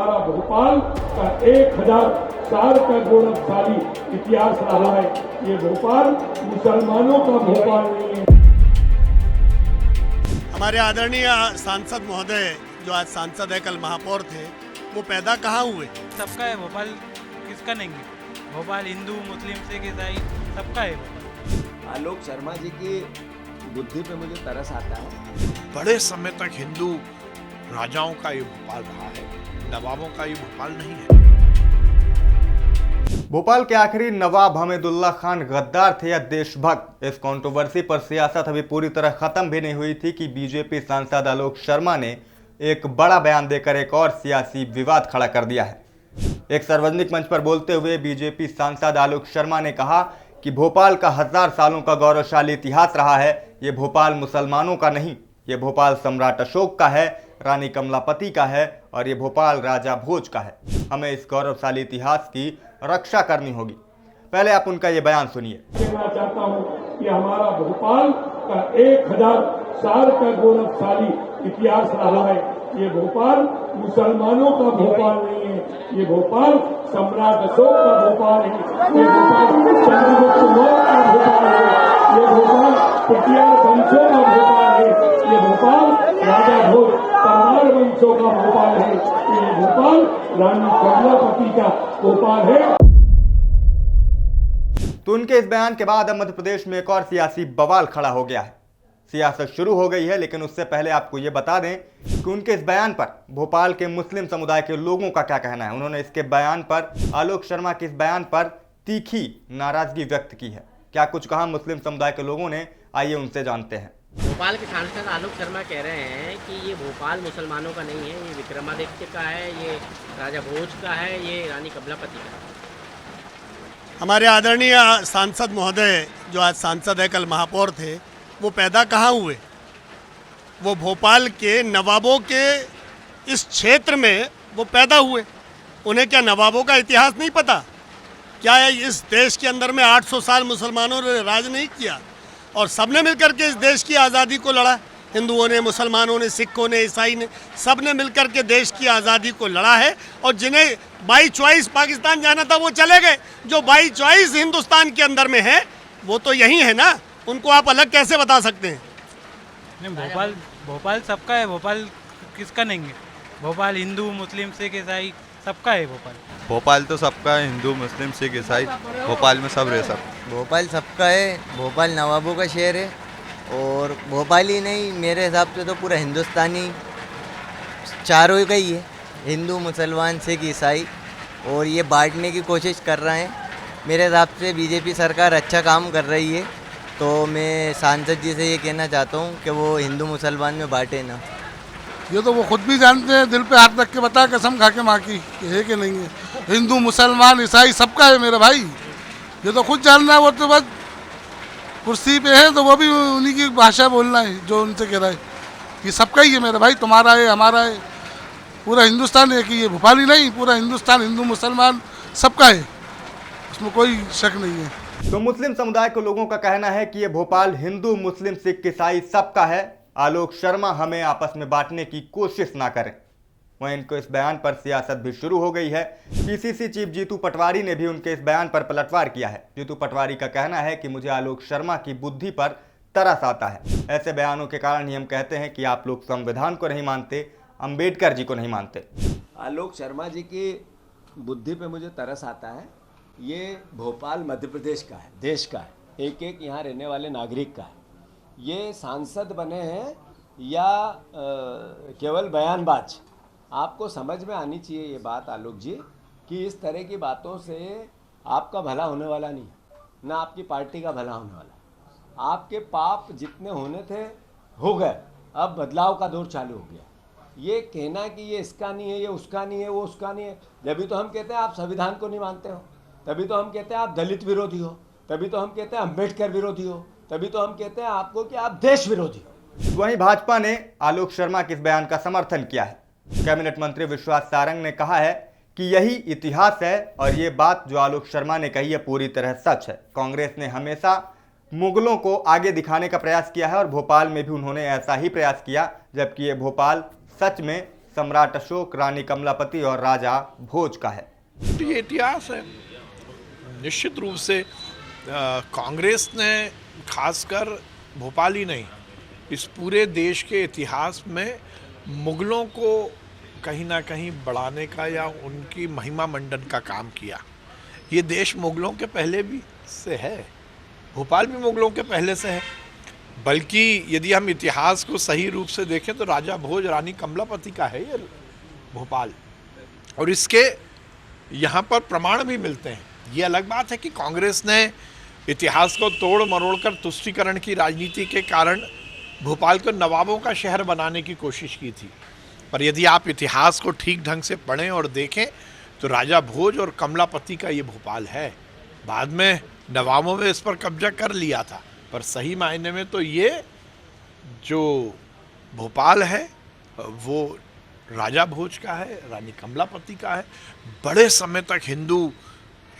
हमारा भोपाल का 1000 साल का गौरवशाली इतिहास रहा है। ये भोपाल मुसलमानों का भोपाल नहीं है। हमारे आदरणीय सांसद महोदय जो आज सांसद है, कल महापौर थे, वो पैदा कहाँ हुए? सबका है भोपाल, किसका नहीं है? भोपाल हिंदू मुस्लिम सिख ईसाई सबका है भोपाल। आलोक शर्मा जी की बुद्धि पे मुझे तरस आता है। बड़े समय तक हिंदू राजाओं का ये भोपाल रहा है, नवाबों का ये भोपाल नहीं है। भोपाल के आखिरी नवाब हमीदुल्लाह खान गद्दार थे या देशभक्त, इस कंट्रोवर्सी पर सियासत अभी पूरी तरह खत्म भी नहीं हुई थी कि बीजेपी सांसद आलोक शर्मा ने एक बड़ा बयान देकर एक और सियासी विवाद खड़ा कर दिया है। एक सार्वजनिक मंच पर बोलते हुए बीजेपी सांसद आलोक शर्मा ने कहा कि भोपाल का 1000 सालों का गौरवशाली इतिहास रहा है। ये भोपाल मुसलमानों का नहीं, ये भोपाल सम्राट अशोक का है, रानी कमलापति का है और ये भोपाल राजा भोज का है। हमें इस गौरवशाली इतिहास की रक्षा करनी होगी। पहले आप उनका ये बयान सुनिए। कहना चाहता हूँ कि हमारा भोपाल का 1000 साल का गौरवशाली इतिहास रहा है। ये भोपाल मुसलमानों का भोपाल नहीं है, ये भोपाल सम्राट अशोक का भोपाल है, ये भोपाल चंद्रगुप्त मौर्य का भोपाल है, ये भोपाल पटियाला वंशों का भोपाल है, ये भोपाल राजा भोज परमार वंशों का भोपाल है, ये भोपाल रानी कमलापति का भोपाल है। तो उनके इस बयान के बाद अब मध्य प्रदेश में एक और सियासी बवाल खड़ा हो गया है। सियासत शुरू हो गई है, लेकिन उससे पहले आपको ये बता दें कि उनके इस बयान पर भोपाल के मुस्लिम समुदाय के लोगों का क्या कहना है। उन्होंने इसके बयान पर, आलोक शर्मा के इस बयान पर तीखी नाराजगी व्यक्त की है। क्या कुछ कहा मुस्लिम समुदाय के लोगों ने, आइए उनसे जानते हैं। भोपाल के सांसद आलोक शर्मा कह रहे हैं कि ये भोपाल मुसलमानों का नहीं है, ये विक्रमादित्य का है, ये राजा भोज का है, ये रानी कमलापति का है। हमारे आदरणीय सांसद महोदय जो आज सांसद है, कल महापौर थे, वो पैदा कहाँ हुए? वो भोपाल के नवाबों के इस क्षेत्र में वो पैदा हुए। उन्हें क्या नवाबों का इतिहास नहीं पता? क्या है इस देश के अंदर में 800 साल मुसलमानों ने राज नहीं किया और सबने मिलकर के इस देश की आज़ादी को लड़ा? हिंदुओं ने, मुसलमानों ने, सिखों ने, ईसाई ने, सब ने मिलकर के देश की आज़ादी को लड़ा है। और जिन्हें बाई चॉइस पाकिस्तान जाना था वो चले गए। जो बाई चॉइस हिंदुस्तान के अंदर में है वो तो यही है ना, उनको आप अलग कैसे बता सकते हैं? नहीं, भोपाल सबका है, भोपाल किसका नहीं है? भोपाल हिंदू मुस्लिम सिख ईसाई सबका है भोपाल। भोपाल तो सबका है, हिंदू मुस्लिम सिख ईसाई, भोपाल में सब रहे सब। भोपाल सबका है, भोपाल नवाबों का शहर है और भोपाल ही नहीं, मेरे हिसाब से तो पूरा हिंदुस्तानी चारों का ही है, हिंदू मुसलमान सिख ईसाई, और ये बांटने की कोशिश कर रहे हैं। मेरे हिसाब से बीजेपी सरकार अच्छा काम कर रही है, तो मैं सांसद जी से ये कहना चाहता हूँ कि वो हिंदू मुसलमान में बांटे ना। ये तो वो खुद भी जानते हैं, दिल पे हाथ रख के बता, कसम खा के माँ की, कि है कि नहीं है। हिंदू मुसलमान ईसाई सबका है मेरे भाई, ये तो खुद जानना है। वो तो बस कुर्सी पे है तो वो भी उन्हीं की भाषा बोलना है जो उनसे कह रहा है। ये सबका ही है मेरे भाई, तुम्हारा है, हमारा है, पूरा हिंदुस्तान है कि ये भोपाल ही नहीं, पूरा हिंदुस्तान हिंदू मुसलमान सबका है, उसमें कोई शक नहीं है। तो मुस्लिम समुदाय के लोगों का कहना है कि ये भोपाल हिंदू मुस्लिम सिख ईसाई सबका है। आलोक शर्मा हमें आपस में बांटने की कोशिश ना करें। वहीं इनको इस बयान पर सियासत भी शुरू हो गई है। पीसीसी चीफ जीतू पटवारी ने भी उनके इस बयान पर पलटवार किया है। जीतू पटवारी का कहना है कि मुझे आलोक शर्मा की बुद्धि पर तरस आता है। ऐसे बयानों के कारण ही हम कहते हैं कि आप लोग संविधान को नहीं मानते, अंबेडकर जी को नहीं मानते। आलोक शर्मा जी की बुद्धि पे मुझे तरस आता है। ये भोपाल मध्य प्रदेश का है, देश का है, एक एक यहाँ रहने वाले नागरिक का है। ये सांसद बने हैं या केवल बयानबाज? आपको समझ में आनी चाहिए ये बात आलोक जी, कि इस तरह की बातों से आपका भला होने वाला नहीं है, ना आपकी पार्टी का भला होने वाला। आपके पाप जितने होने थे हो गए, अब बदलाव का दौर चालू हो गया। ये कहना कि ये इसका नहीं है, ये उसका नहीं है, वो उसका नहीं है, जभी तो हम कहते हैं आप संविधान को नहीं मानते हो, तभी तो हम कहते हैं आप दलित विरोधी हो, तभी तो हम कहते हैं अम्बेडकर विरोधी हो, तभी तो हम कहते हैं आपको कि आप देश विरोधी हो। वहीं भाजपा ने आलोक शर्मा के इस बयान का समर्थन किया है। कैबिनेट मंत्री विश्वास सारंग ने कहा है कि यही इतिहास है और ये बात जो आलोक शर्मा ने कही है पूरी तरह सच है। कांग्रेस ने हमेशा मुगलों को आगे दिखाने का प्रयास किया है और भोपाल में भी उन्होंने ऐसा ही प्रयास किया, जबकि ये भोपाल सच में सम्राट अशोक, रानी कमलापति और राजा भोज का है। ये इतिहास है। निश्चित रूप से कांग्रेस ने खासकर भोपाल ही नहीं, इस पूरे देश के इतिहास में मुगलों को कहीं ना कहीं बढ़ाने का या उनकी महिमा मंडन का काम किया। ये देश मुगलों के पहले भी से है, भोपाल भी मुगलों के पहले से है। बल्कि यदि हम इतिहास को सही रूप से देखें तो राजा भोज, रानी कमलापति का है ये भोपाल, और इसके यहाँ पर प्रमाण भी मिलते हैं। ये अलग बात है कि कांग्रेस ने इतिहास को तोड़ मरोड़ कर तुष्टीकरण की राजनीति के कारण भोपाल को नवाबों का शहर बनाने की कोशिश की थी, पर यदि आप इतिहास को ठीक ढंग से पढ़ें और देखें तो राजा भोज और कमलापति का ये भोपाल है। बाद में नवाबों ने इस पर कब्जा कर लिया था, पर सही मायने में तो ये जो भोपाल है वो राजा भोज का है, रानी कमलापति का है। बड़े समय तक हिंदू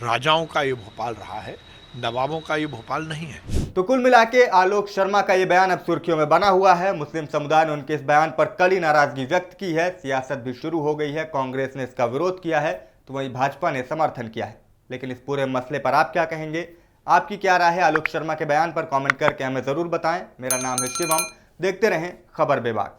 राजाओं का ये भोपाल रहा है, नवाबों का ये भोपाल नहीं है। तो कुल मिला के आलोक शर्मा का ये बयान अब सुर्खियों में बना हुआ है। मुस्लिम समुदाय ने उनके इस बयान पर कड़ी नाराजगी व्यक्त की है। सियासत भी शुरू हो गई है। कांग्रेस ने इसका विरोध किया है तो वहीं भाजपा ने समर्थन किया है। लेकिन इस पूरे मसले पर आप क्या कहेंगे? आपकी क्या राय है आलोक शर्मा के बयान पर? कमेंट करके हमें जरूर बताएं। मेरा नाम है शिवम, देखते रहें खबर बेबाक।